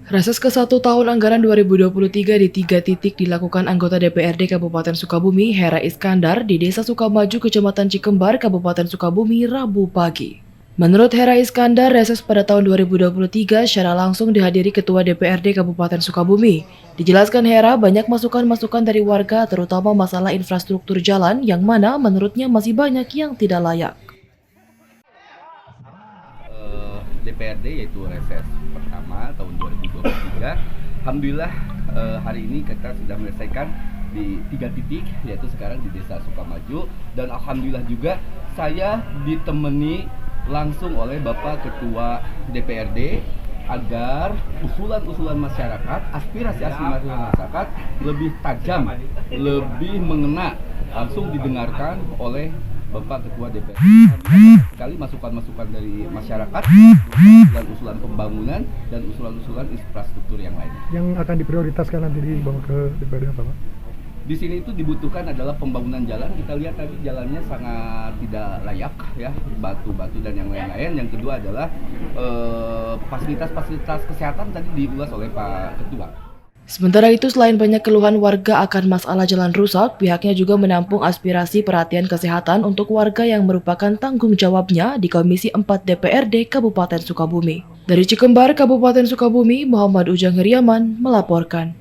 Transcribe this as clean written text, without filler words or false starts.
Reses ke-1 tahun anggaran 2023 di 3 titik dilakukan anggota DPRD Kabupaten Sukabumi, Hera Iskandar, di Desa Sukamaju, Kecamatan Cikembar, Kabupaten Sukabumi, Rabu pagi. Menurut Hera Iskandar, reses pada tahun 2023 secara langsung dihadiri Ketua DPRD Kabupaten Sukabumi. Dijelaskan Hera, banyak masukan-masukan dari warga, terutama masalah infrastruktur jalan yang mana menurutnya masih banyak yang tidak layak. DPRD yaitu reses pertama tahun 2023. Alhamdulillah hari ini kita sudah menyelesaikan di 3 titik, yaitu sekarang di Desa Sukamaju, dan alhamdulillah juga saya ditemani langsung oleh Bapak Ketua DPRD agar usulan-usulan masyarakat, aspirasi-aspirasi masyarakat lebih tajam, lebih mengena, langsung didengarkan oleh Bapak Ketua DPR. Sekali masukan-masukan dari masyarakat, usulan-usulan pembangunan dan usulan-usulan infrastruktur yang lain. Yang akan diprioritaskan nanti dibawa ke DPRD apa, Pak? Di sini itu dibutuhkan adalah pembangunan jalan. Kita lihat tadi jalannya sangat tidak layak, ya, batu-batu dan yang lain-lain. Yang kedua adalah fasilitas-fasilitas kesehatan tadi diulas oleh Pak Ketua. Sementara itu, selain banyak keluhan warga akan masalah jalan rusak, pihaknya juga menampung aspirasi perhatian kesehatan untuk warga yang merupakan tanggung jawabnya di Komisi 4 DPRD Kabupaten Sukabumi. Dari Cikembar, Kabupaten Sukabumi, Muhammad Ujang Heriaman melaporkan.